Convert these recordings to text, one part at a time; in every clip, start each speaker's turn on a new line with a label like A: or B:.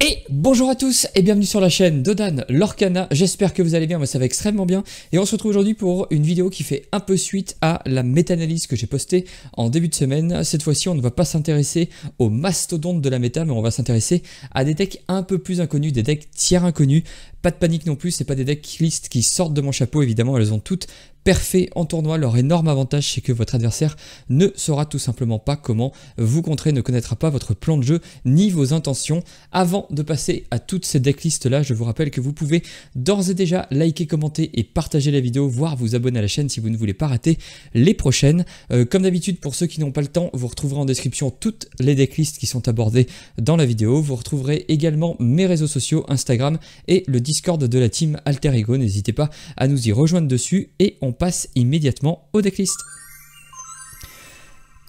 A: Et bonjour à tous et bienvenue sur la chaîne Dodan Lorcana, j'espère que vous allez bien, moi ça va extrêmement bien et on se retrouve aujourd'hui pour une vidéo qui fait un peu suite à la méta-analyse que j'ai postée en début de semaine. Cette fois-ci on ne va pas s'intéresser aux mastodontes de la méta mais on va s'intéresser à des decks un peu plus inconnus, des decks tiers inconnus. Pas de panique non plus, c'est pas des decks listes qui sortent de mon chapeau, évidemment elles ont toutes parfait en tournoi. Leur énorme avantage, c'est que votre adversaire ne saura tout simplement pas comment vous contrer, ne connaîtra pas votre plan de jeu ni vos intentions. Avant de passer à toutes ces decklists là, je vous rappelle que vous pouvez d'ores et déjà liker, commenter et partager la vidéo, voire vous abonner à la chaîne si vous ne voulez pas rater les prochaines. Comme d'habitude, pour ceux qui n'ont pas le temps, vous retrouverez en description toutes les decklists qui sont abordées dans la vidéo. Vous retrouverez également mes réseaux sociaux, Instagram et le Discord de la team Alter Ego. N'hésitez pas à nous y rejoindre dessus et on passe immédiatement aux decklists.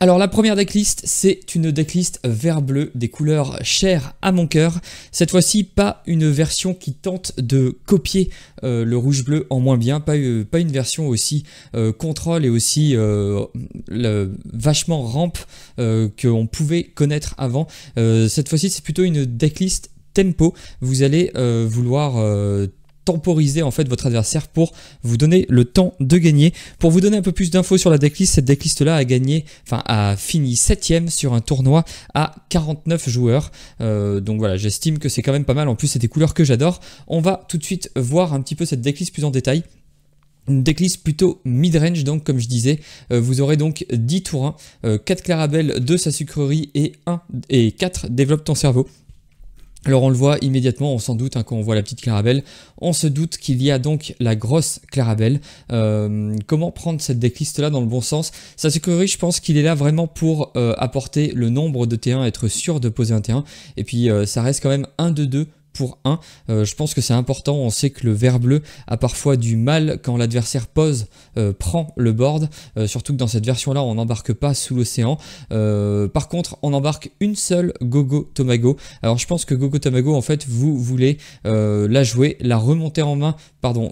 A: Alors la première decklist, c'est une decklist vert bleu, des couleurs chères à mon cœur. Cette fois-ci, pas une version qui tente de copier le rouge bleu en moins bien, pas une version aussi contrôle et aussi vachement rampe qu'on pouvait connaître avant. Cette fois-ci, c'est plutôt une decklist tempo. Vous allez vouloir temporiser en fait votre adversaire pour vous donner le temps de gagner. Pour vous donner un peu plus d'infos sur la decklist, cette decklist là a fini 7ème sur un tournoi à 49 joueurs. Donc voilà, j'estime que c'est quand même pas mal. En plus, c'est des couleurs que j'adore. On va tout de suite voir un petit peu cette decklist plus en détail. Une decklist plutôt mid-range, donc comme je disais, vous aurez donc 10 tours 1, 4 Clarabelle, 2 sa sucrerie et 4 développe ton cerveau. Alors on le voit immédiatement, on s'en doute quand on voit la petite Clarabelle, on se doute qu'il y a donc la grosse Clarabelle. Comment prendre cette decklist là dans le bon sens? Sa sucrerie, je pense qu'il est là vraiment pour apporter le nombre de T1, être sûr de poser un T1, et puis ça reste quand même 1 de 2 pour 1, je pense que c'est important. On sait que le vert bleu a parfois du mal quand l'adversaire pose, prend le board, surtout que dans cette version là on n'embarque pas sous l'océan. Par contre on embarque une seule Gogo Tomago. Alors je pense que Gogo Tomago en fait vous voulez la jouer, la remonter en main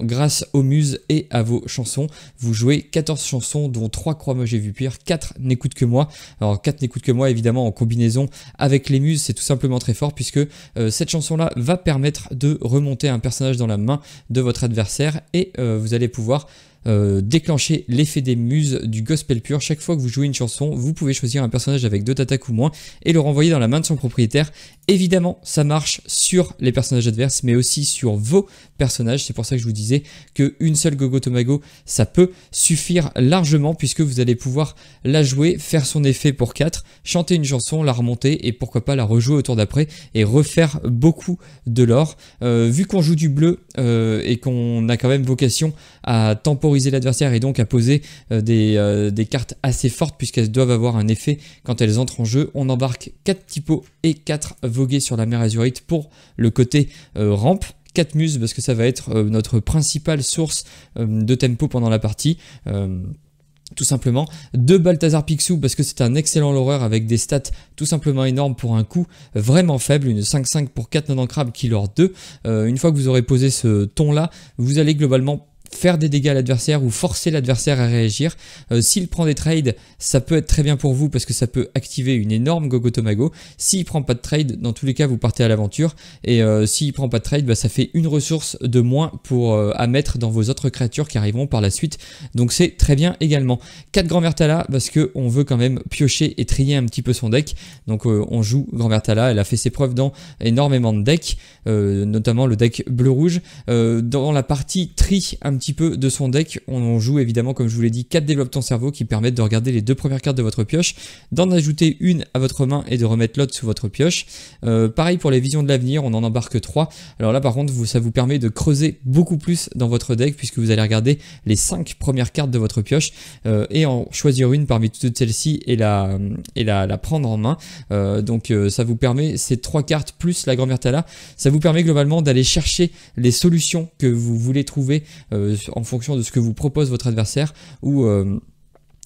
A: grâce aux muses et à vos chansons. Vous jouez 14 chansons dont 3 croix moi j'ai vu pire, 4 n'écoutent que moi. Alors 4 n'écoutent que moi évidemment en combinaison avec les muses c'est tout simplement très fort puisque cette chanson là va permettre de remonter un personnage dans la main de votre adversaire et vous allez pouvoir déclencher l'effet des muses du gospel pur. Chaque fois que vous jouez une chanson, vous pouvez choisir un personnage avec 2 d'attaque ou moins et le renvoyer dans la main de son propriétaire. Évidemment, ça marche sur les personnages adverses, mais aussi sur vos personnages. C'est pour ça que je vous disais qu'une seule Gogo Tomago, ça peut suffire largement puisque vous allez pouvoir la jouer, faire son effet pour 4, chanter une chanson, la remonter et pourquoi pas la rejouer au tour d'après et refaire beaucoup de l'or. Vu qu'on joue du bleu et qu'on a quand même vocation à temporiser l'adversaire et donc à poser des cartes assez fortes puisqu'elles doivent avoir un effet quand elles entrent en jeu, on embarque 4 petits pots et 4 vogués sur la mer azurite pour le côté rampe. 4 muses parce que ça va être notre principale source de tempo pendant la partie. Tout simplement, 2 Balthazar Picsou parce que c'est un excellent loreur avec des stats tout simplement énormes pour un coût vraiment faible, une 5-5 pour 4 non crabe qui leur 2. Une fois que vous aurez posé ce ton là, vous allez globalement faire des dégâts à l'adversaire ou forcer l'adversaire à réagir. S'il prend des trades, ça peut être très bien pour vous parce que ça peut activer une énorme Gogo Tomago. S'il prend pas de trade, dans tous les cas vous partez à l'aventure et s'il prend pas de trade, ça fait une ressource de moins à mettre dans vos autres créatures qui arriveront par la suite, donc c'est très bien également. 4 Grand Vertala parce que on veut quand même piocher et trier un petit peu son deck, donc on joue Grand Vertala, elle a fait ses preuves dans énormément de decks, notamment le deck bleu-rouge. Dans la partie tri un petit peu de son deck, on joue évidemment comme je vous l'ai dit 4 développe ton cerveau qui permettent de regarder les 2 premières cartes de votre pioche, d'en ajouter une à votre main et de remettre l'autre sous votre pioche. Pareil pour les visions de l'avenir, on en embarque 3. Alors là par contre ça vous permet de creuser beaucoup plus dans votre deck puisque vous allez regarder les 5 premières cartes de votre pioche et en choisir une parmi toutes celles-ci et la prendre en main. Donc ça vous permet, ces 3 cartes plus la Grand Vertala, ça vous permet globalement d'aller chercher les solutions que vous voulez trouver en fonction de ce que vous propose votre adversaire ou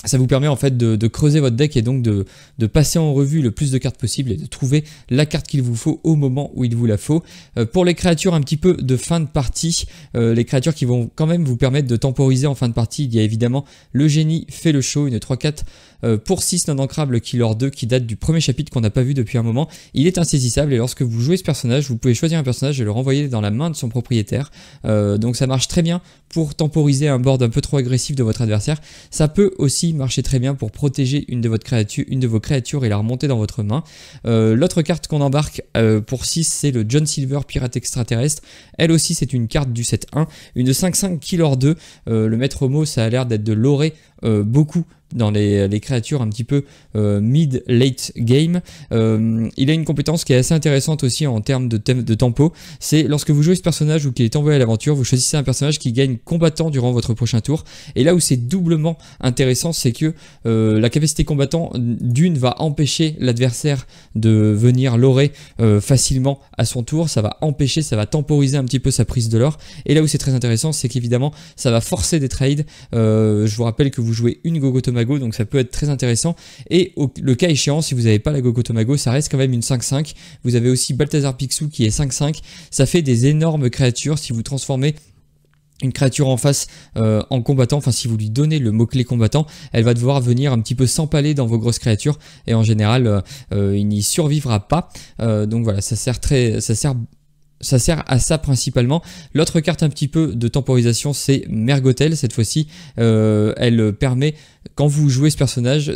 A: Ça vous permet en fait de creuser votre deck et donc de passer en revue le plus de cartes possible et de trouver la carte qu'il vous faut au moment où il vous la faut. Pour les créatures un petit peu de fin de partie, les créatures qui vont quand même vous permettre de temporiser en fin de partie, il y a évidemment le génie fait le show, une 3-4 pour 6 non ancrable Killer 2 qui date du premier chapitre qu'on n'a pas vu depuis un moment. Il est insaisissable et lorsque vous jouez ce personnage, vous pouvez choisir un personnage et le renvoyer dans la main de son propriétaire. Donc ça marche très bien pour temporiser un board un peu trop agressif de votre adversaire. Ça peut aussi marcher très bien pour protéger une de vos créatures et la remonter dans votre main. L'autre carte qu'on embarque pour 6, c'est le John Silver Pirate Extraterrestre. Elle aussi, c'est une carte du set 1, une 5-5 Killer 2. Le maître mot, ça a l'air d'être de l'orer beaucoup dans les créatures un petit peu mid-late game. Il a une compétence qui est assez intéressante aussi en termes de tempo. C'est lorsque vous jouez ce personnage ou qu'il est envoyé à l'aventure, vous choisissez un personnage qui gagne combattant durant votre prochain tour. Et là où c'est doublement intéressant, c'est que la capacité combattant d'une va empêcher l'adversaire de venir lorer facilement à son tour. Ça va empêcher, ça va temporiser un petit peu sa prise de l'or. Et là où c'est très intéressant, c'est qu'évidemment ça va forcer des trades. Je vous rappelle que vous jouez une Gogotomago, donc ça peut être très intéressant. Et le cas échéant, si vous n'avez pas la Gogotomago, ça reste quand même une 5-5. Vous avez aussi Balthazar Picsou qui est 5-5. Ça fait des énormes créatures si vous transformez une créature en face en combattant, enfin si vous lui donnez le mot-clé combattant, elle va devoir venir un petit peu s'empaler dans vos grosses créatures et en général il n'y survivra pas. Donc voilà, ça sert à ça principalement. L'autre carte un petit peu de temporisation, c'est Mergotel. Cette fois-ci, elle permet, quand vous jouez ce personnage,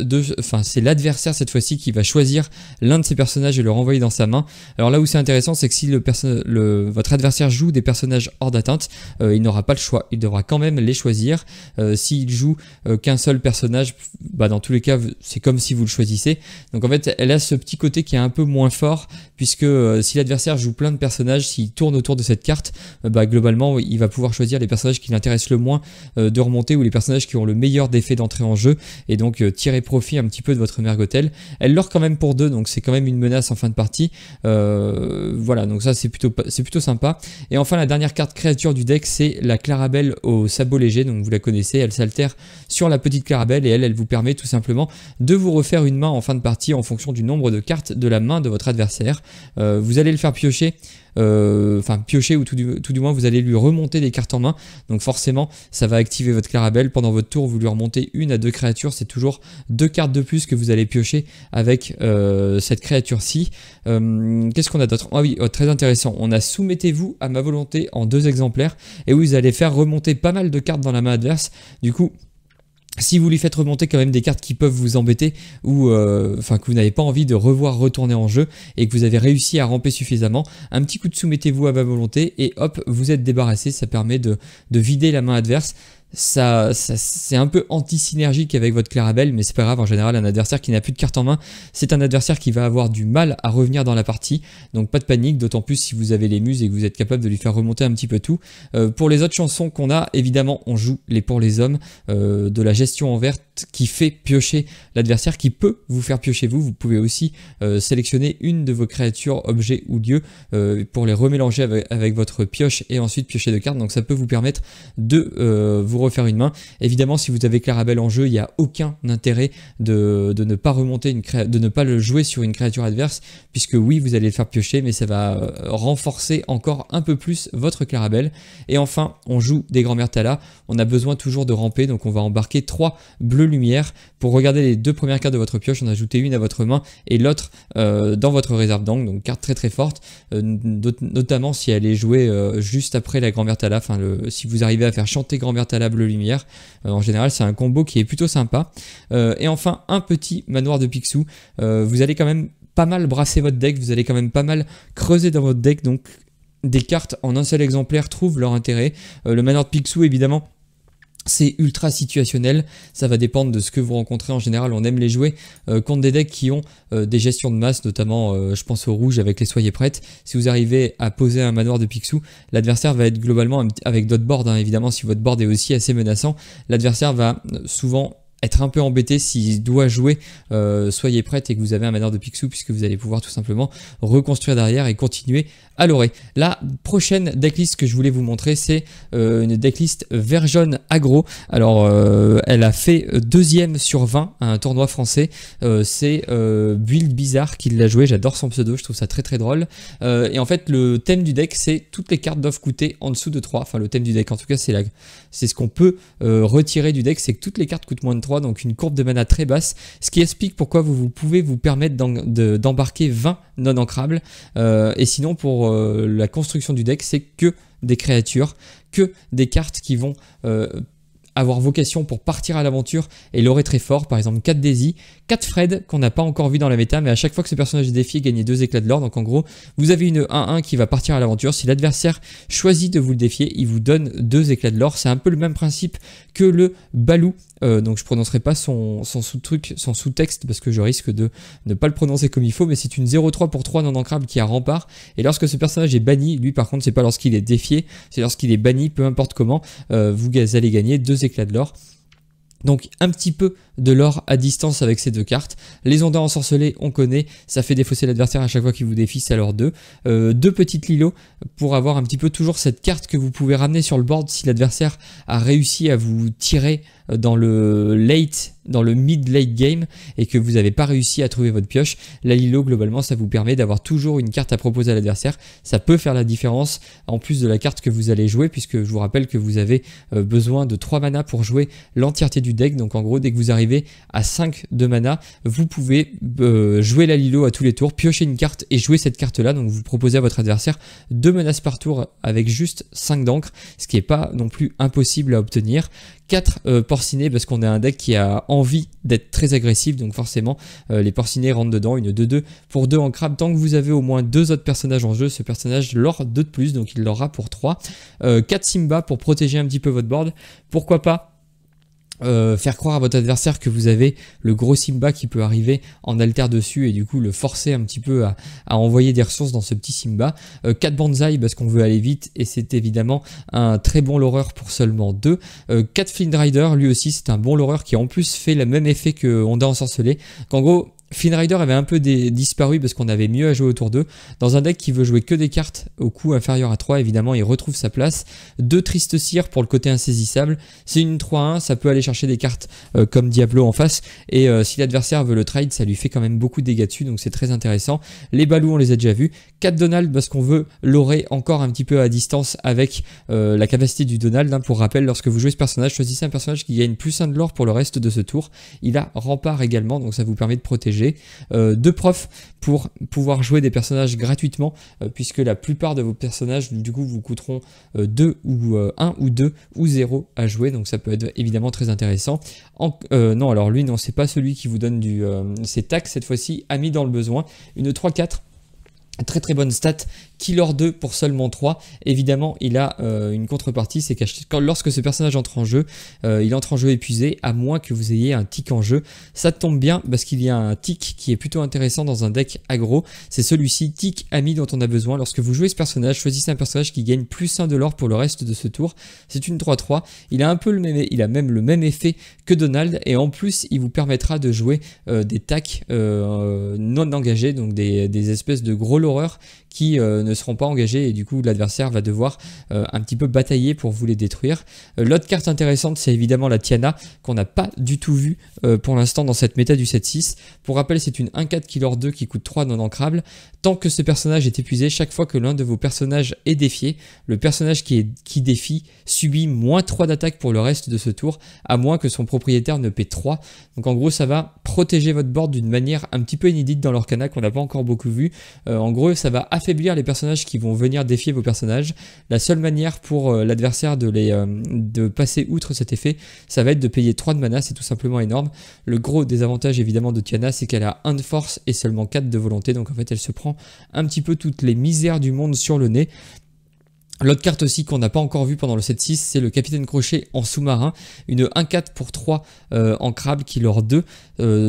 A: c'est l'adversaire cette fois-ci qui va choisir l'un de ces personnages et le renvoyer dans sa main. Alors là où c'est intéressant, c'est que si votre adversaire joue des personnages hors d'atteinte, il n'aura pas le choix. Il devra quand même les choisir. S'il joue qu'un seul personnage, dans tous les cas, c'est comme si vous le choisissez. Donc en fait, elle a ce petit côté qui est un peu moins fort, puisque si l'adversaire joue plein de personnages, s'il tourne autour de cette carte, globalement, il va pouvoir choisir les personnages qui l'intéressent le moins de remonter ou les personnages qui ont le meilleur d'effet d'entrée en jeu et donc tirer profit un petit peu de votre Mergotel. Elle lore quand même pour 2, donc c'est quand même une menace en fin de partie. Voilà, donc ça c'est plutôt sympa. Et enfin, la dernière carte créature du deck, c'est la Clarabelle au sabot léger. Donc vous la connaissez, elle s'altère sur la petite Clarabelle et elle vous permet tout simplement de vous refaire une main en fin de partie en fonction du nombre de cartes de la main de votre adversaire. Vous allez le faire piocher. Piocher ou tout du moins vous allez lui remonter des cartes en main, donc forcément ça va activer votre Clarabelle. Pendant votre tour vous lui remontez 1 à 2 créatures, c'est toujours 2 cartes de plus que vous allez piocher avec cette créature-ci. Qu'est-ce qu'on a d'autre? Ah oui, très intéressant, on a Soumettez-vous à ma volonté en 2 exemplaires et vous allez faire remonter pas mal de cartes dans la main adverse. Du coup, si vous lui faites remonter quand même des cartes qui peuvent vous embêter ou que vous n'avez pas envie de revoir retourner en jeu et que vous avez réussi à ramper suffisamment, un petit coup de Soumettez-vous à ma volonté et hop, vous êtes débarrassé. Ça permet de vider la main adverse. Ça c'est un peu anti-synergique avec votre Clarabelle, mais c'est pas grave. En général, un adversaire qui n'a plus de cartes en main, c'est un adversaire qui va avoir du mal à revenir dans la partie, donc pas de panique, d'autant plus si vous avez les muses et que vous êtes capable de lui faire remonter un petit peu tout. Pour les autres chansons qu'on a, évidemment on joue les Pour les hommes, de la gestion en verte qui fait piocher l'adversaire, qui peut vous faire piocher vous pouvez aussi sélectionner une de vos créatures, objets ou lieux pour les remélanger avec votre pioche et ensuite piocher de cartes, donc ça peut vous permettre de vous refaire une main. Évidemment, si vous avez Clarabelle en jeu, il n'y a aucun intérêt de ne pas remonter de ne pas le jouer sur une créature adverse, puisque oui, vous allez le faire piocher, mais ça va renforcer encore un peu plus votre Clarabelle. Et enfin, on joue des Grand-Mères Thala. On a besoin toujours de ramper, donc on va embarquer 3 bleus lumière pour regarder les 2 premières cartes de votre pioche, en ajouter une à votre main et l'autre dans votre réserve d'angle, donc carte très très forte, notamment si elle est jouée juste après la Grand-Mère Thala, si vous arrivez à faire chanter Grand-Mère Thala bleu lumière, en général c'est un combo qui est plutôt sympa. Et enfin, un petit manoir de Picsou. Vous allez quand même pas mal brasser votre deck, vous allez quand même pas mal creuser dans votre deck, donc des cartes en un seul exemplaire trouvent leur intérêt. Le manoir de Picsou, évidemment, c'est ultra situationnel, ça va dépendre de ce que vous rencontrez. En général, on aime les jouer contre des decks qui ont des gestions de masse, notamment je pense au rouge avec les Soyez prêtes. Si vous arrivez à poser un manoir de Picsou, l'adversaire va être globalement, avec d'autres boards, évidemment, si votre board est aussi assez menaçant, l'adversaire va souvent être un peu embêté s'il doit jouer, soyez prête et que vous avez un manoir de Picsou, puisque vous allez pouvoir tout simplement reconstruire derrière et continuer à lorer. La prochaine decklist que je voulais vous montrer, c'est une decklist vert jaune aggro. Alors elle a fait 2e sur 20 à un tournoi français. C'est Build Bizarre qui l'a joué, j'adore son pseudo, je trouve ça très très drôle. Et en fait le thème du deck, c'est toutes les cartes doivent coûter en dessous de 3. Enfin le thème du deck en tout cas, c'est ce qu'on peut retirer du deck, c'est que toutes les cartes coûtent moins de 3, donc une courbe de mana très basse, ce qui explique pourquoi vous pouvez vous permettre d'embarquer 20 non ancrables. Et sinon pour la construction du deck, c'est que des créatures, que des cartes qui vont avoir vocation pour partir à l'aventure et l'aurait très fort, par exemple 4 Daisy, 4 Fred qu'on n'a pas encore vu dans la méta, mais à chaque fois que ce personnage est défié, gagnez 2 éclats de l'or. Donc en gros, vous avez une 1-1 qui va partir à l'aventure. Si l'adversaire choisit de vous le défier, il vous donne 2 éclats de l'or. C'est un peu le même principe que le Balou. Donc je prononcerai pas son sous-texte parce que je risque de ne pas le prononcer comme il faut, mais c'est une 0-3 pour 3 non ancrables qui a rempart. Et lorsque ce personnage est banni, lui par contre c'est pas lorsqu'il est défié, c'est lorsqu'il est banni, peu importe comment, vous allez gagner 2 éclats de l'or. Donc un petit peu de l'or à distance avec ces 2 cartes. Les ondas ensorcelés, on connaît, ça fait défausser l'adversaire à chaque fois qu'il vous défie, c'est alors 2. 2 petites Lilo pour avoir un petit peu toujours cette carte que vous pouvez ramener sur le board si l'adversaire a réussi à vous tirer dans le mid-late game et que vous n'avez pas réussi à trouver votre pioche. La Lilo, globalement, ça vous permet d'avoir toujours une carte à proposer à l'adversaire. Ça peut faire la différence en plus de la carte que vous allez jouer, puisque je vous rappelle que vous avez besoin de 3 mana pour jouer l'entièreté du deck. Donc en gros, dès que vous arrivez à 5 de mana, vous pouvez jouer la Lilo à tous les tours, piocher une carte et jouer cette carte-là. Donc vous proposez à votre adversaire 2 menaces par tour avec juste 5 d'encre, ce qui n'est pas non plus impossible à obtenir. 4 porcinés parce qu'on a un deck qui a envie d'être très agressif, donc forcément les porcinés rentrent dedans. Une 2-2 pour 2 en crabe. Tant que vous avez au moins 2 autres personnages en jeu, ce personnage l'aura 2 de plus, donc il l'aura pour 3. 4 Simba pour protéger un petit peu votre board. Pourquoi pas faire croire à votre adversaire que vous avez le gros Simba qui peut arriver en alter dessus et du coup le forcer un petit peu à envoyer des ressources dans ce petit Simba. 4 Banzai parce qu'on veut aller vite et c'est évidemment un très bon loreur pour seulement 2. 4 Flynn Rider, lui aussi c'est un bon loreur qui en plus fait le même effet que Onda ensorcelé. Qu'en gros Flynn Rider avait un peu disparu parce qu'on avait mieux à jouer autour d'eux. Dans un deck qui veut jouer que des cartes au coût inférieur à 3, évidemment, il retrouve sa place. 2 Triste Cire pour le côté insaisissable. C'est une 3-1, ça peut aller chercher des cartes comme Diablo en face. Et si l'adversaire veut le trade, ça lui fait quand même beaucoup de dégâts dessus, donc c'est très intéressant. Les Balous, on les a déjà vus. 4 Donald parce qu'on veut lorer encore un petit peu à distance avec la capacité du Donald. Pour rappel, lorsque vous jouez ce personnage, choisissez un personnage qui gagne plus 1 de l'or pour le reste de ce tour. Il a rempart également, donc ça vous permet de protéger. 2 profs pour pouvoir jouer des personnages gratuitement, puisque la plupart de vos personnages du coup vous coûteront 2 ou 1 ou 2 ou 0 à jouer, donc ça peut être évidemment très intéressant. Non, alors lui non, c'est pas celui qui vous donne c'est TAC cette fois-ci, ami dans le besoin, une 3-4. Très très bonne stat, Killer 2 pour seulement 3. Évidemment, il a une contrepartie, c'est que lorsque ce personnage entre en jeu, il entre en jeu épuisé, à moins que vous ayez un tic en jeu. Ça tombe bien parce qu'il y a un tic qui est plutôt intéressant dans un deck aggro. C'est celui-ci, tic ami, dont on a besoin. Lorsque vous jouez ce personnage, choisissez un personnage qui gagne plus 1 de l'or pour le reste de ce tour. C'est une 3-3. Il a même le même effet que Donald, et en plus, il vous permettra de jouer des tacs non engagés, donc des espèces de gros l'horreur qui ne seront pas engagés et du coup l'adversaire va devoir un petit peu batailler pour vous les détruire. L'autre carte intéressante, c'est évidemment la Tiana qu'on n'a pas du tout vue pour l'instant dans cette méta du 7-6. Pour rappel, c'est une 1-4 Killer 2 qui coûte 3 non ancrables. Tant que ce personnage est épuisé, chaque fois que l'un de vos personnages est défié, le personnage qui défie subit moins 3 d'attaque pour le reste de ce tour, à moins que son propriétaire ne paie 3. Donc en gros, ça va protéger votre board d'une manière un petit peu inédite dans l'Orcana qu'on n'a pas encore beaucoup vu. En gros, ça va affaiblir les personnages qui vont venir défier vos personnages. La seule manière pour l'adversaire de passer outre cet effet, ça va être de payer 3 de mana, c'est tout simplement énorme. Le gros désavantage évidemment de Tiana, c'est qu'elle a 1 de force et seulement 4 de volonté, donc en fait elle se prend un petit peu toutes les misères du monde sur le nez. L'autre carte aussi qu'on n'a pas encore vue pendant le 7-6, c'est le Capitaine Crochet en sous-marin, une 1-4 pour 3 en crabe qui leur 2.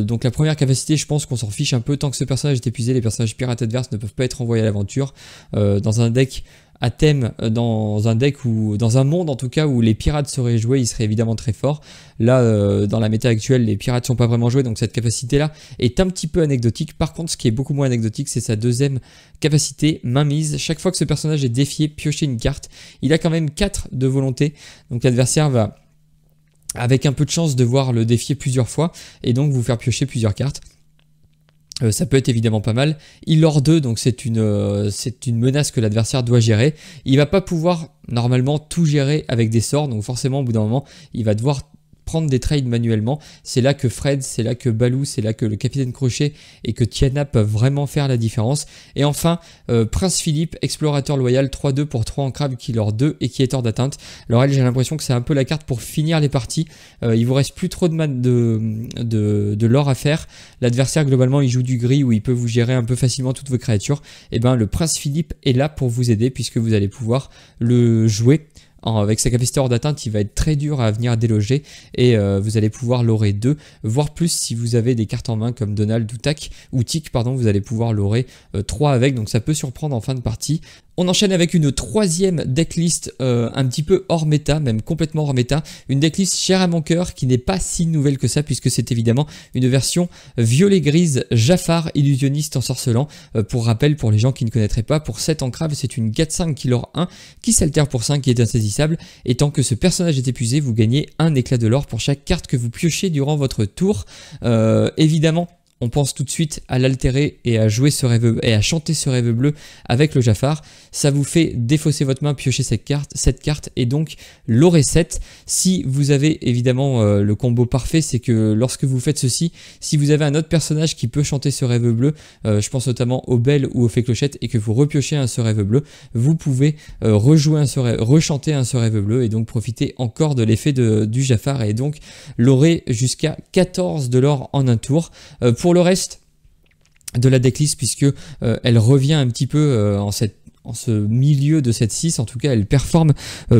A: Donc la première capacité, je pense qu'on s'en fiche un peu, tant que ce personnage est épuisé, les personnages pirates adverses ne peuvent pas être envoyés à l'aventure. Dans un deck à thème dans un deck ou dans un monde en tout cas où les pirates seraient joués, il serait évidemment très fort. Là, dans la méta actuelle, les pirates sont pas vraiment joués, donc cette capacité-là est un petit peu anecdotique. Par contre, ce qui est beaucoup moins anecdotique, c'est sa deuxième capacité, mainmise. Chaque fois que ce personnage est défié, piocher une carte. Il a quand même 4 de volonté, donc l'adversaire va, avec un peu de chance, devoir le défier plusieurs fois et donc vous faire piocher plusieurs cartes. Ça peut être évidemment pas mal. Il lord 2, donc c'est une menace que l'adversaire doit gérer. Il va pas pouvoir normalement tout gérer avec des sorts, donc forcément au bout d'un moment, il va devoir prendre des trades manuellement. C'est là que Fred, c'est là que Baloo, c'est là que le Capitaine Crochet et que Tiana peuvent vraiment faire la différence. Et enfin, Prince Philippe, explorateur loyal, 3-2 pour 3 en crabe qui lord 2 et qui est hors d'atteinte. Alors elle, j'ai l'impression que c'est un peu la carte pour finir les parties. Il vous reste plus trop de l'or à faire. L'adversaire globalement il joue du gris où il peut vous gérer un peu facilement toutes vos créatures. Et ben le Prince Philippe est là pour vous aider puisque vous allez pouvoir le jouer. Avec sa capacité hors d'atteinte, il va être très dur à venir déloger et vous allez pouvoir l'aurer 2, voire plus si vous avez des cartes en main comme Donald ou Tic, pardon, vous allez pouvoir l'aurer 3 avec, donc ça peut surprendre en fin de partie. On enchaîne avec une troisième decklist un petit peu hors méta, même complètement hors méta. Une decklist chère à mon cœur qui n'est pas si nouvelle que ça puisque c'est évidemment une version violet-grise Jafar illusionniste ensorcelant. Pour rappel, pour les gens qui ne connaîtraient pas, pour 7 entraves, c'est une 4-5 qui lord 1 qui s'altère pour 5 qui est insaisissable. Et tant que ce personnage est épuisé, vous gagnez un éclat de l'or pour chaque carte que vous piochez durant votre tour. Évidemment, on pense tout de suite à l'altérer et à jouer ce rêve et à chanter ce rêve bleu avec le Jafar. Ça vous fait défausser votre main, piocher cette carte et donc l'aurer 7. Si vous avez évidemment le combo parfait, c'est que lorsque vous faites ceci, si vous avez un autre personnage qui peut chanter ce rêve bleu, je pense notamment au Belle ou au Fée Clochette, et que vous repiochez un ce rêve bleu, vous pouvez rechanter un ce rêve bleu et donc profiter encore de l'effet du Jafar et donc l'aurer jusqu'à 14 de l'or en un tour. Pour le reste de la decklist, puisque elle revient un petit peu en ce milieu de cette 6, en tout cas elle performe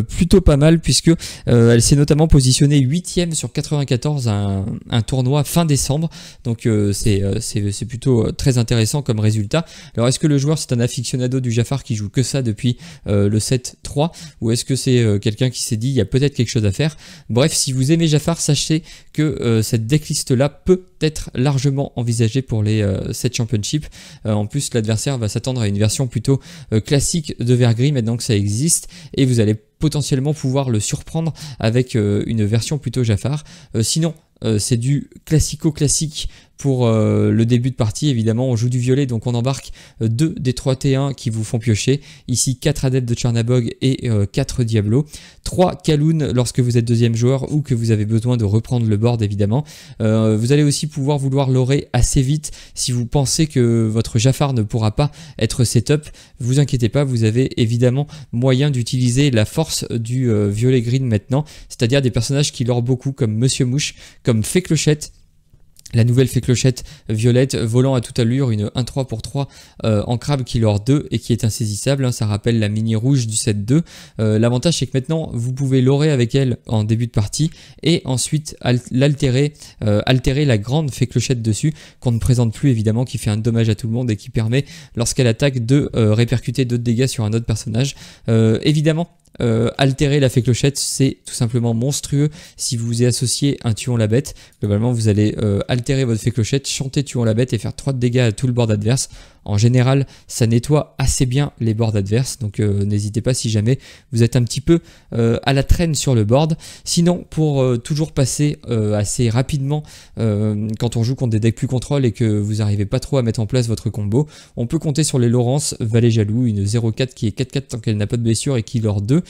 A: plutôt pas mal puisque elle s'est notamment positionnée 8ème sur 94 à un tournoi fin décembre, donc c'est plutôt très intéressant comme résultat. Alors est-ce que le joueur c'est un aficionado du Jafar qui joue que ça depuis le 7-3 ou est-ce que c'est quelqu'un qui s'est dit il y a peut-être quelque chose à faire? Bref, si vous aimez Jafar, sachez que cette decklist là peut être largement envisagée pour les 7 championships. En plus l'adversaire va s'attendre à une version plutôt classique de Vergris maintenant que ça existe et vous allez potentiellement pouvoir le surprendre avec une version plutôt Jafar. Sinon c'est du classico-classique pour le début de partie. Évidemment on joue du violet, donc on embarque 2 des 3 T1 qui vous font piocher. Ici 4 adeptes de Tchernabog et 4 Diablo, 3 Kaloun lorsque vous êtes deuxième joueur ou que vous avez besoin de reprendre le board évidemment. Vous allez aussi pouvoir vouloir l'aurer assez vite si vous pensez que votre Jafar ne pourra pas être setup. Vous inquiétez pas, vous avez évidemment moyen d'utiliser la force du violet green maintenant, c'est-à-dire des personnages qui lord beaucoup comme Monsieur Mouche, comme Fée Clochette. La nouvelle Fée Clochette violette volant à toute allure, une 1-3 pour 3 en crabe qui lord 2 et qui est insaisissable, hein, ça rappelle la mini rouge du set 2. L'avantage c'est que maintenant vous pouvez l'aurer avec elle en début de partie et ensuite altérer la grande Fée Clochette dessus qu'on ne présente plus évidemment, qui fait un dommage à tout le monde et qui permet lorsqu'elle attaque de répercuter d'autres dégâts sur un autre personnage. Évidemment altérer la Fée Clochette c'est tout simplement monstrueux si vous y associez un Tuons la Bête. Globalement vous allez altérer votre Fée Clochette, chanter Tuons la Bête et faire 3 de dégâts à tout le board adverse. En général ça nettoie assez bien les boards adverses, donc n'hésitez pas si jamais vous êtes un petit peu à la traîne sur le board. Sinon pour toujours passer assez rapidement quand on joue contre des decks plus contrôle et que vous n'arrivez pas trop à mettre en place votre combo, on peut compter sur les Laurence Valet Jaloux, une 0-4 qui est 4-4 tant qu'elle n'a pas de blessure et qui lord 2.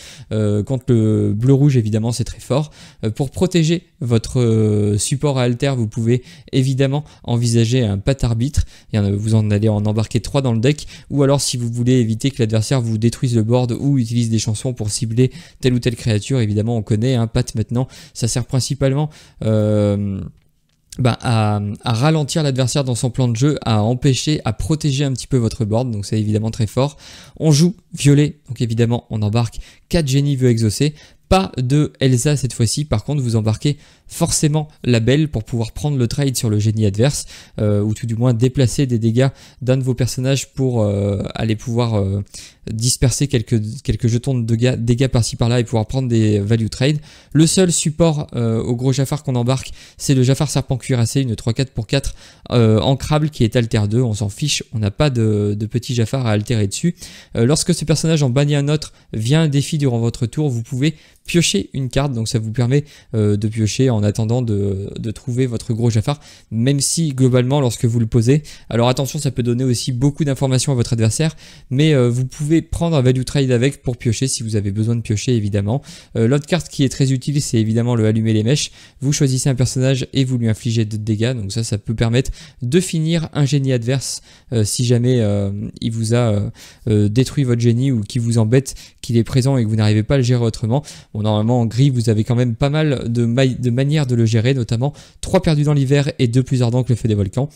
A: Contre le bleu-rouge évidemment c'est très fort. Pour protéger votre support à alter, vous pouvez évidemment envisager un pat arbitre, vous en allez en embarquer 3 dans le deck, ou alors si vous voulez éviter que l'adversaire vous détruise le board ou utilise des chansons pour cibler telle ou telle créature, évidemment on connaît un pat maintenant, ça sert principalement à ralentir l'adversaire dans son plan de jeu, à empêcher, à protéger un petit peu votre board, donc c'est évidemment très fort. On joue violet, donc évidemment on embarque 4 génies veut exaucer. Pas de Elsa cette fois-ci, par contre vous embarquez forcément la Belle pour pouvoir prendre le trade sur le génie adverse, ou tout du moins déplacer des dégâts d'un de vos personnages pour aller pouvoir disperser quelques jetons de dégâts par-ci par-là et pouvoir prendre des value trade. Le seul support au gros Jafar qu'on embarque, c'est le Jafar Serpent Cuirassé, une 3-4 pour 4 ancrable qui est alter 2, on s'en fiche, on n'a pas de petit Jafar à altérer dessus. Lorsque ce personnage en bannit un autre via un défi durant votre tour, vous pouvez piocher une carte, donc ça vous permet de piocher en attendant de trouver votre gros Jafar, même si globalement lorsque vous le posez, alors attention, ça peut donner aussi beaucoup d'informations à votre adversaire, mais vous pouvez prendre un value trade avec pour piocher si vous avez besoin de piocher évidemment. L'autre carte qui est très utile, c'est évidemment le allumer les mèches. Vous choisissez un personnage et vous lui infligez de dégâts, donc ça peut permettre de finir un génie adverse si jamais il vous a détruit votre génie ou qu'il vous embête, qu'il est présent et que vous n'arrivez pas à le gérer autrement. Bon, normalement en gris vous avez quand même pas mal de manières de le gérer, notamment 3 perdus dans l'hiver et 2 plus ardents que le feu des volcans.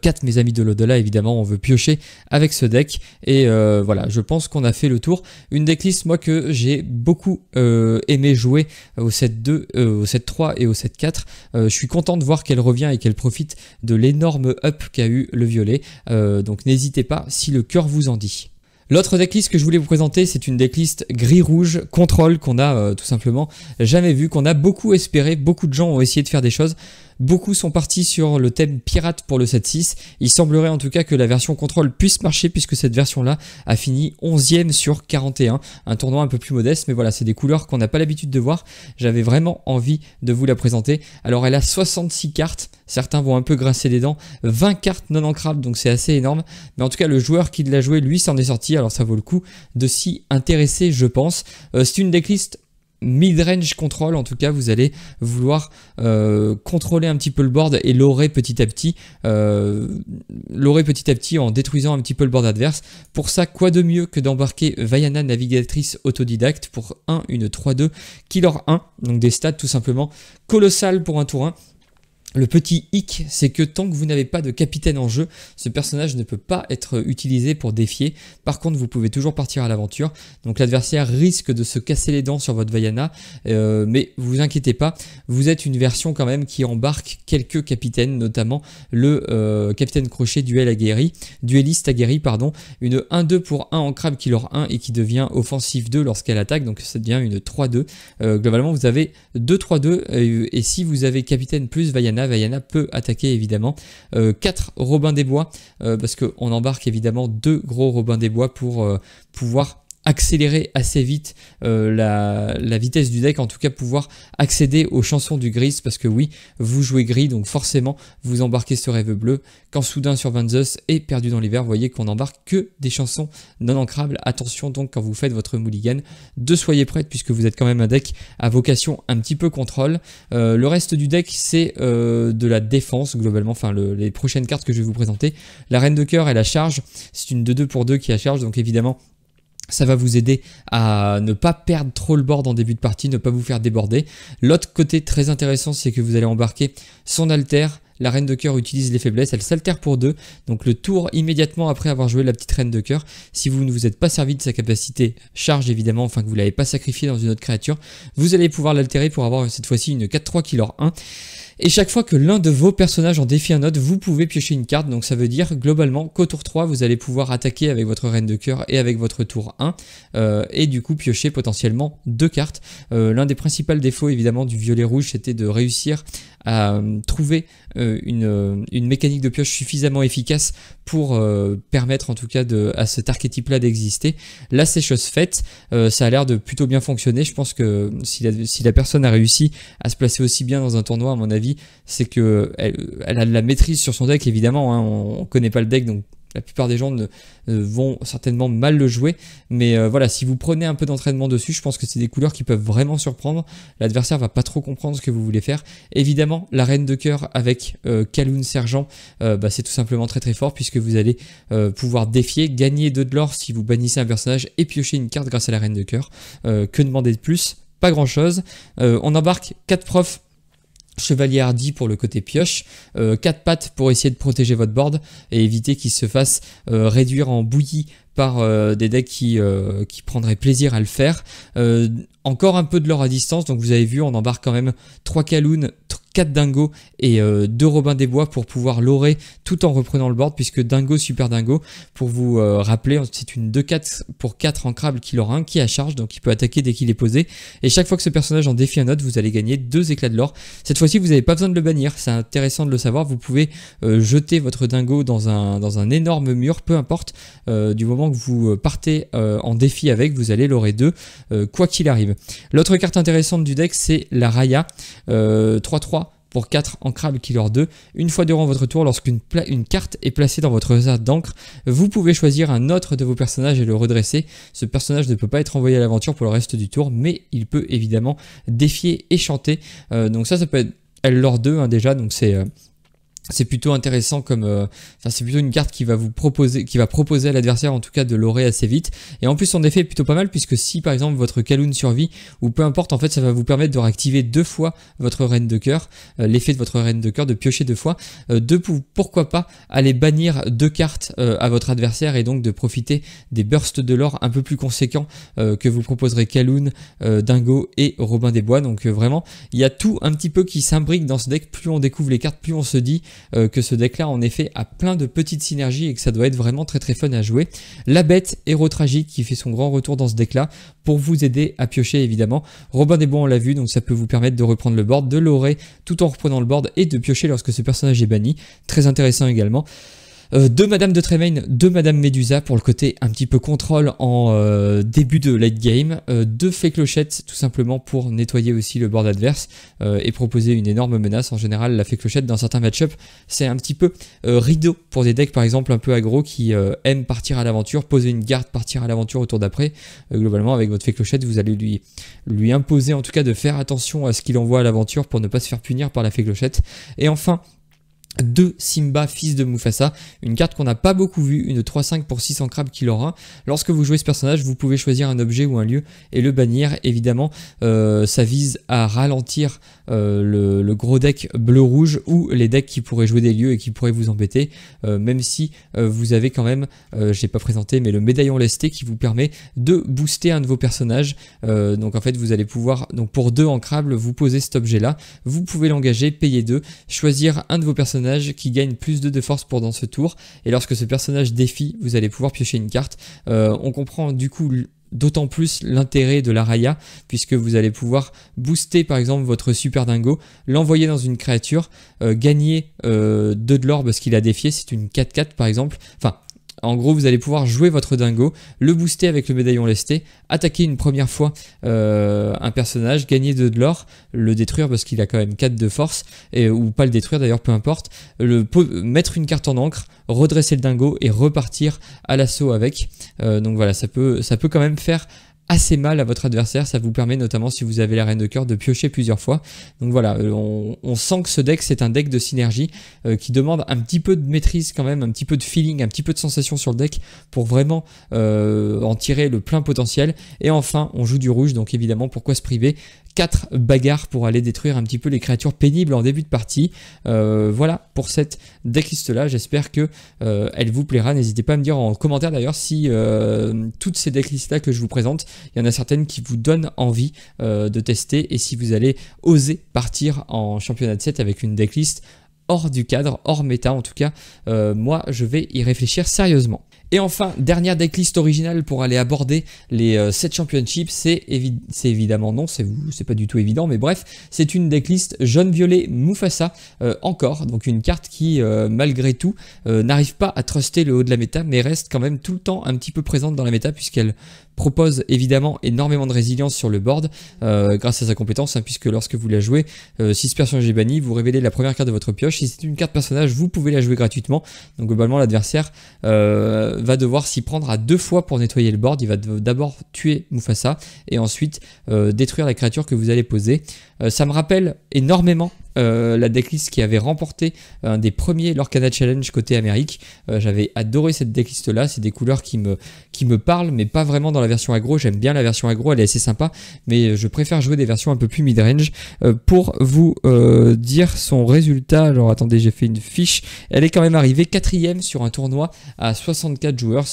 A: 4 mes amis de l'au-delà, évidemment on veut piocher avec ce deck et voilà, je pense qu'on a fait le tour. Une decklist moi que j'ai beaucoup aimé jouer au set 2, au set 3 et au set 4. Je suis content de voir qu'elle revient et qu'elle profite de l'énorme up qu'a eu le violet, donc n'hésitez pas si le cœur vous en dit. L'autre decklist que je voulais vous présenter, c'est une decklist gris-rouge contrôle qu'on a tout simplement jamais vu, qu'on a beaucoup espéré, beaucoup de gens ont essayé de faire des choses. Beaucoup sont partis sur le thème pirate pour le 7-6. Il semblerait en tout cas que la version contrôle puisse marcher puisque cette version-là a fini 11e sur 41. Un tournoi un peu plus modeste, mais voilà, c'est des couleurs qu'on n'a pas l'habitude de voir. J'avais vraiment envie de vous la présenter. Alors elle a 66 cartes, certains vont un peu grincer les dents, 20 cartes non ancrables, donc c'est assez énorme. Mais en tout cas, le joueur qui l'a joué, lui, s'en est sorti, alors ça vaut le coup de s'y intéresser, je pense. C'est une decklist mid-range control, en tout cas vous allez vouloir contrôler un petit peu le board et l'aurer petit à petit en détruisant un petit peu le board adverse. Pour ça, quoi de mieux que d'embarquer Vaiana navigatrice autodidacte pour une 3-2 killer 1, donc des stats tout simplement colossales pour un tour 1. Le petit hic, c'est que tant que vous n'avez pas de capitaine en jeu, ce personnage ne peut pas être utilisé pour défier. Par contre, vous pouvez toujours partir à l'aventure. Donc l'adversaire risque de se casser les dents sur votre Vaiana, mais vous inquiétez pas, vous êtes une version quand même qui embarque quelques capitaines, notamment le capitaine crochet dueliste aguerri, pardon, une 1-2 pour 1 en crabe killer 1 et qui devient offensif 2 lorsqu'elle attaque, donc ça devient une 3-2. Globalement, vous avez 2-3-2 et si vous avez capitaine plus Vaiana peut attaquer évidemment. 4 Robin des Bois, parce qu'on embarque évidemment 2 gros Robin des Bois pour pouvoir accélérer assez vite la vitesse du deck, en tout cas pouvoir accéder aux chansons du gris, parce que oui, vous jouez gris, donc forcément vous embarquez ce rêve bleu. Quand soudain sur Vanzeus et perdu dans l'hiver, vous voyez qu'on embarque que des chansons non ancrables. Attention donc quand vous faites votre mulligan, de soyez prête puisque vous êtes quand même un deck à vocation un petit peu contrôle. Le reste du deck c'est de la défense globalement, enfin les prochaines cartes que je vais vous présenter. La reine de cœur et la charge, c'est une 2-2 pour 2 qui a charge, donc évidemment ça va vous aider à ne pas perdre trop le board en début de partie, ne pas vous faire déborder. L'autre côté très intéressant, c'est que vous allez embarquer son alter. La reine de cœur utilise les faiblesses, elle s'altère pour 2, donc le tour immédiatement après avoir joué la petite reine de cœur, si vous ne vous êtes pas servi de sa capacité charge évidemment, enfin que vous ne l'avez pas sacrifié dans une autre créature, vous allez pouvoir l'altérer pour avoir cette fois-ci une 4-3 killer 1. Et chaque fois que l'un de vos personnages en défie un autre, vous pouvez piocher une carte. Donc ça veut dire globalement qu'au tour 3, vous allez pouvoir attaquer avec votre reine de cœur et avec votre tour 1. Et du coup piocher potentiellement 2 cartes. L'un des principaux défauts évidemment du violet rouge, c'était de réussir à trouver une mécanique de pioche suffisamment efficace pour permettre en tout cas à cet archétype là d'exister. Là c'est chose faite, ça a l'air de plutôt bien fonctionner. Je pense que si la personne a réussi à se placer aussi bien dans un tournoi, à mon avis c'est que elle a de la maîtrise sur son deck évidemment, hein, on connaît pas le deck donc la plupart des gens vont certainement mal le jouer, mais voilà, si vous prenez un peu d'entraînement dessus, je pense que c'est des couleurs qui peuvent vraiment surprendre. L'adversaire va pas trop comprendre ce que vous voulez faire. Évidemment, la reine de cœur avec Kaloun Sergent, c'est tout simplement très très fort puisque vous allez pouvoir défier, gagner 2 de l'or si vous bannissez un personnage et piocher une carte grâce à la reine de cœur. Que demander de plus? Pas grand chose. On embarque 4 profs. Chevalier hardi pour le côté pioche, 4 pattes pour essayer de protéger votre board et éviter qu'il se fasse réduire en bouillie par des decks qui prendraient plaisir à le faire. Encore un peu de lore à distance, donc vous avez vu, on embarque quand même 3 Kaloun, 4 Dingo et 2 Robin des Bois pour pouvoir lorer tout en reprenant le board, puisque Dingo, Super Dingo, pour vous rappeler, c'est une 2-4 pour 4 ancrables qui lore 1, qui a charge, donc il peut attaquer dès qu'il est posé, et chaque fois que ce personnage en défie un autre, vous allez gagner 2 éclats de lore. Cette fois-ci, vous n'avez pas besoin de le bannir, c'est intéressant de le savoir, vous pouvez jeter votre Dingo dans un énorme mur, peu importe, du moment que vous partez en défi avec, vous allez lorer 2, quoi qu'il arrive. L'autre carte intéressante du deck, c'est la Raya, 3-3 pour 4 ancrables qui lore 2. Une fois durant votre tour, lorsqu'une carte est placée dans votre réserve d'encre, vous pouvez choisir un autre de vos personnages et le redresser. Ce personnage ne peut pas être envoyé à l'aventure pour le reste du tour, mais il peut évidemment défier et chanter. Donc ça peut être... Elle lore 2 hein, déjà, donc c'est plutôt intéressant comme c'est plutôt une carte qui va proposer à l'adversaire en tout cas de lorer assez vite, et en plus son effet est plutôt pas mal, puisque si par exemple votre Kaloun survit ou peu importe, en fait ça va vous permettre de réactiver 2 fois votre reine de cœur, l'effet de votre reine de cœur, de piocher 2 fois, pourquoi pas aller bannir 2 cartes à votre adversaire, et donc de profiter des bursts de lore un peu plus conséquents que vous proposerez Kaloun, Dingo et Robin des Bois. Donc vraiment il y a tout un petit peu qui s'imbrique dans ce deck. Plus on découvre les cartes, plus on se dit que ce deck là en effet a plein de petites synergies et que ça doit être vraiment très très fun à jouer. La bête héros tragique qui fait son grand retour dans ce deck là pour vous aider à piocher évidemment. Robin des Bois on l'a vu, donc ça peut vous permettre de reprendre le board, de lorer tout en reprenant le board et de piocher lorsque ce personnage est banni. Très intéressant également. 2 Madame de Tremaine, 2 Madame Médusa pour le côté un petit peu contrôle en début de late game, 2 Fée Clochette tout simplement pour nettoyer aussi le board adverse et proposer une énorme menace. En général la Fée Clochette dans certains match-up c'est un petit peu rideau pour des decks par exemple un peu aggro qui aiment partir à l'aventure, poser une garde, partir à l'aventure au tour d'après. Globalement avec votre Fée Clochette vous allez lui imposer en tout cas de faire attention à ce qu'il envoie à l'aventure pour ne pas se faire punir par la Fée Clochette. Et enfin 2 Simba, fils de Mufasa, une carte qu'on n'a pas beaucoup vue, une 3-5 pour 6 ancrables qui lore 1. Lorsque vous jouez ce personnage, vous pouvez choisir un objet ou un lieu et le bannir. Évidemment, ça vise à ralentir le gros deck bleu-rouge ou les decks qui pourraient jouer des lieux et qui pourraient vous embêter, même si vous avez quand même, je l'ai pas présenté, mais le médaillon lesté qui vous permet de booster un de vos personnages. Donc en fait, vous allez pouvoir, donc pour 2 ancrables, vous posez cet objet-là, vous pouvez l'engager, payer 2, choisir un de vos personnages qui gagne plus 2 de force pendant ce tour, et lorsque ce personnage défie, vous allez pouvoir piocher une carte. On comprend du coup d'autant plus l'intérêt de la Raya, puisque vous allez pouvoir booster par exemple votre Super Dingo, l'envoyer dans une créature, gagner 2 de l'or parce qu'il a défié, c'est une 4-4 par exemple, enfin en gros vous allez pouvoir jouer votre Dingo, le booster avec le médaillon lesté, attaquer une première fois un personnage, gagner 2 de l'or, le détruire parce qu'il a quand même 4 de force, ou pas le détruire d'ailleurs, peu importe, mettre une carte en encre, redresser le Dingo et repartir à l'assaut avec. Donc voilà, ça peut quand même faire assez mal à votre adversaire. Ça vous permet notamment, si vous avez la reine de cœur, de piocher plusieurs fois. Donc voilà, on sent que ce deck c'est un deck de synergie qui demande un petit peu de maîtrise quand même, un petit peu de feeling, un petit peu de sensation sur le deck pour vraiment en tirer le plein potentiel. Et enfin on joue du rouge, donc évidemment pourquoi se priver, 4 bagarres pour aller détruire un petit peu les créatures pénibles en début de partie. Voilà pour cette decklist là, j'espère que elle vous plaira. N'hésitez pas à me dire en commentaire d'ailleurs si toutes ces decklists là que je vous présente, il y en a certaines qui vous donnent envie de tester, et si vous allez oser partir en championnat de 7 avec une decklist hors du cadre, hors méta en tout cas, moi je vais y réfléchir sérieusement. Et enfin, dernière decklist originale pour aller aborder les 7 championships, c'est évidemment non, c'est pas du tout évident, mais bref, c'est une decklist jaune-violet Mufasa encore, donc une carte qui malgré tout n'arrive pas à truster le haut de la méta, mais reste quand même tout le temps un petit peu présente dans la méta, puisqu'elle propose évidemment énormément de résilience sur le board grâce à sa compétence, hein, puisque lorsque vous la jouez, si ce personnage est banni, vous révélez la première carte de votre pioche. Si c'est une carte personnage, vous pouvez la jouer gratuitement, donc globalement l'adversaire va devoir s'y prendre à 2 fois pour nettoyer le board. Il va d'abord tuer Mufasa et ensuite détruire la créature que vous allez poser. Ça me rappelle énormément la decklist qui avait remporté un des premiers Lorcana Challenge côté Amérique. J'avais adoré cette decklist là, c'est des couleurs qui me parlent, mais pas vraiment dans la version aggro. J'aime bien la version aggro, elle est assez sympa, mais je préfère jouer des versions un peu plus mid-range. Pour vous dire son résultat, alors attendez, j'ai fait une fiche, elle est quand même arrivée 4ème sur un tournoi à 64 joueurs,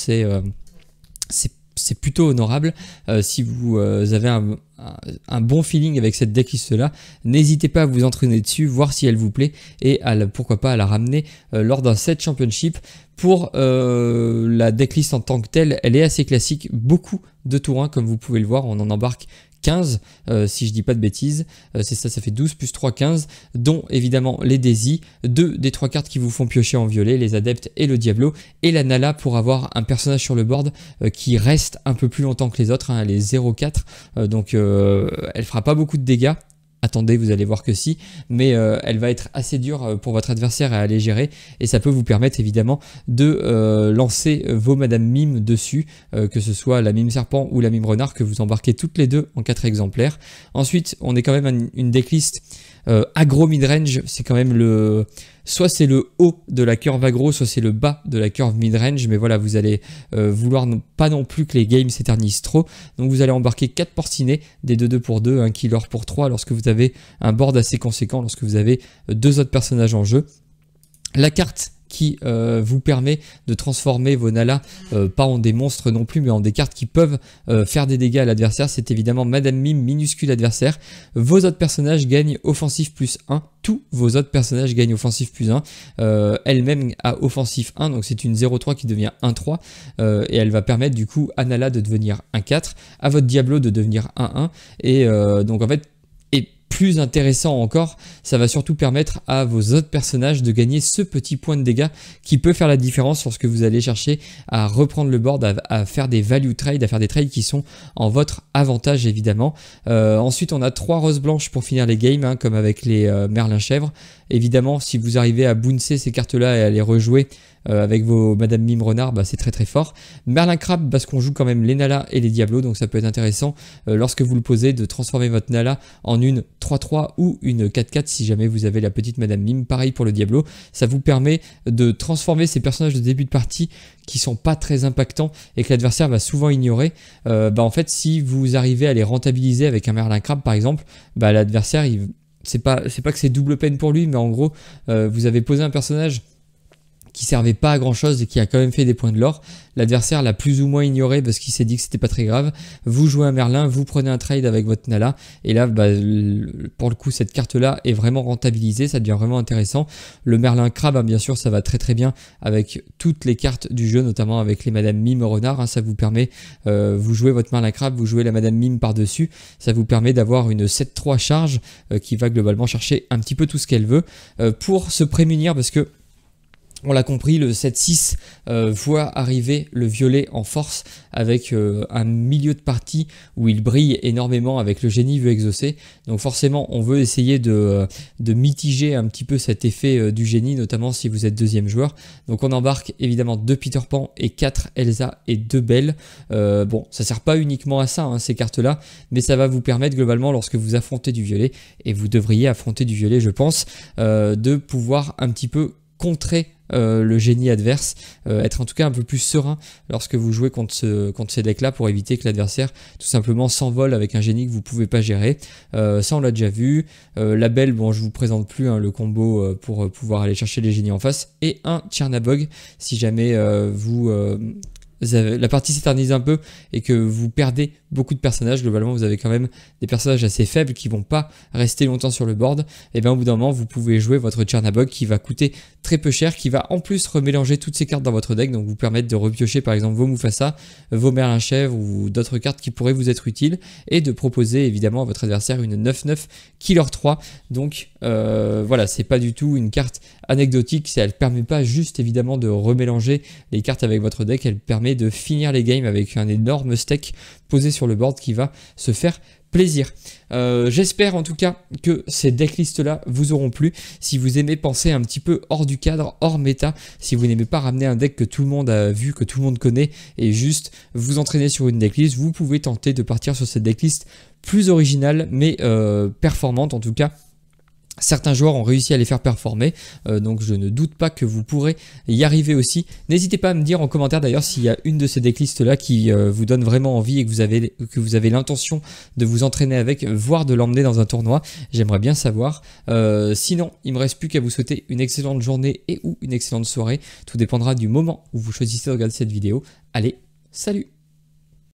A: c'est plutôt honorable. Si vous avez un bon feeling avec cette decklist là, n'hésitez pas à vous entraîner dessus, voir si elle vous plaît et pourquoi pas à la ramener lors d'un set championship. Pour la decklist en tant que telle, elle est assez classique, beaucoup de tours 1 comme vous pouvez le voir, on en embarque 15 si je dis pas de bêtises, c'est ça, ça fait 12 plus 3, 15, dont évidemment les Daisy, 2 des 3 cartes qui vous font piocher en violet, les Adeptes et le Diablo, et la Nala pour avoir un personnage sur le board qui reste un peu plus longtemps que les autres, hein, elle est 0,4, donc elle fera pas beaucoup de dégâts. Attendez, vous allez voir que si, mais elle va être assez dure pour votre adversaire à aller gérer et ça peut vous permettre évidemment de lancer vos Madame Mime dessus, que ce soit la Mime Serpent ou la Mime Renard que vous embarquez toutes les deux en 4 exemplaires. Ensuite, on est quand même une decklist aggro midrange, c'est quand même soit c'est le haut de la curve aggro, soit c'est le bas de la curve midrange, mais voilà, vous allez vouloir pas non plus que les games s'éternisent trop, donc vous allez embarquer 4 porcinés, des 2-2 pour 2, un killer pour 3 lorsque vous avez un board assez conséquent, lorsque vous avez 2 autres personnages en jeu. La carte qui vous permet de transformer vos Nala pas en des monstres non plus mais en des cartes qui peuvent faire des dégâts à l'adversaire, c'est évidemment Madame Mime minuscule adversaire. Vos autres personnages gagnent offensif plus 1, tous vos autres personnages gagnent offensif plus 1, elle-même a offensif 1, donc c'est une 0-3 qui devient 1-3 et elle va permettre du coup à Nala de devenir 1-4, à votre Diablo de devenir 1-1 et donc en fait, et plus intéressant encore, ça va surtout permettre à vos autres personnages de gagner ce petit point de dégâts qui peut faire la différence lorsque vous allez chercher à reprendre le board, à faire des value trades, à faire des trades qui sont en votre avantage évidemment. Ensuite on a 3 roses blanches pour finir les games, hein, comme avec les Merlin Chèvres. Évidemment si vous arrivez à bouncer ces cartes là et à les rejouer avec vos Madame Mime Renard, bah, c'est très très fort. Merlin Crabe parce qu'on joue quand même les Nala et les Diablos, donc ça peut être intéressant lorsque vous le posez de transformer votre Nala en une 3-3 ou une 4-4 si jamais vous avez la petite Madame Mime. Pareil pour le Diablo, ça vous permet de transformer ces personnages de début de partie qui sont pas très impactants et que l'adversaire va souvent ignorer. En fait si vous arrivez à les rentabiliser avec un Merlin Crabe par exemple, bah, l'adversaire c'est pas que c'est double peine pour lui, mais en gros vous avez posé un personnage qui servait pas à grand chose et qui a quand même fait des points de l'or. L'adversaire l'a plus ou moins ignoré parce qu'il s'est dit que c'était pas très grave. Vous jouez un Merlin, vous prenez un trade avec votre Nala et là bah, pour le coup cette carte là est vraiment rentabilisée, ça devient vraiment intéressant. Le Merlin Crabe, hein, bien sûr ça va très très bien avec toutes les cartes du jeu, notamment avec les Madame Mime Renard, hein, ça vous permet, vous jouez votre Merlin Crabe, vous jouez la Madame Mime par dessus, ça vous permet d'avoir une 7-3 charge qui va globalement chercher un petit peu tout ce qu'elle veut pour se prémunir parce que on l'a compris, le 7-6 voit arriver le violet en force avec un milieu de partie où il brille énormément avec le génie vu exaucer. Donc forcément, on veut essayer de mitiger un petit peu cet effet du génie, notamment si vous êtes deuxième joueur. Donc on embarque évidemment 2 Peter Pan et 4 Elsa et 2 Belle. Bon, ça sert pas uniquement à ça, hein, ces cartes-là, mais ça va vous permettre globalement, lorsque vous affrontez du violet, et vous devriez affronter du violet, je pense, de pouvoir un petit peu contrer le génie adverse, être en tout cas un peu plus serein lorsque vous jouez contre ces decks là pour éviter que l'adversaire tout simplement s'envole avec un génie que vous pouvez pas gérer. Ça on l'a déjà vu. La Belle, bon je vous présente plus hein, le combo pour pouvoir aller chercher les génies en face, et un Tchernabog si jamais la partie s'éternise un peu et que vous perdez beaucoup de personnages. Globalement vous avez quand même des personnages assez faibles qui vont pas rester longtemps sur le board, et bien au bout d'un moment vous pouvez jouer votre Tchernabog qui va coûter très peu cher, qui va en plus remélanger toutes ces cartes dans votre deck, donc vous permettre de repiocher par exemple vos Mufasa, vos Merlin Chèvre ou d'autres cartes qui pourraient vous être utiles, et de proposer évidemment à votre adversaire une 9-9 Killer 3. Donc voilà, c'est pas du tout une carte anecdotique, elle permet pas juste évidemment de remélanger les cartes avec votre deck, elle permet de finir les games avec un énorme stack posé sur le board qui va se faire plaisir. J'espère en tout cas que ces decklists là vous auront plu. Si vous aimez penser un petit peu hors du cadre, hors méta, si vous n'aimez pas ramener un deck que tout le monde a vu, que tout le monde connaît, et juste vous entraîner sur une decklist, vous pouvez tenter de partir sur cette decklist plus originale mais performante. En tout cas certains joueurs ont réussi à les faire performer, donc je ne doute pas que vous pourrez y arriver aussi. N'hésitez pas à me dire en commentaire d'ailleurs s'il y a une de ces decklists là qui vous donne vraiment envie et que vous avez l'intention de vous entraîner avec, voire de l'emmener dans un tournoi. J'aimerais bien savoir. Sinon, il me reste plus qu'à vous souhaiter une excellente journée et ou une excellente soirée. Tout dépendra du moment où vous choisissez de regarder cette vidéo. Allez, salut!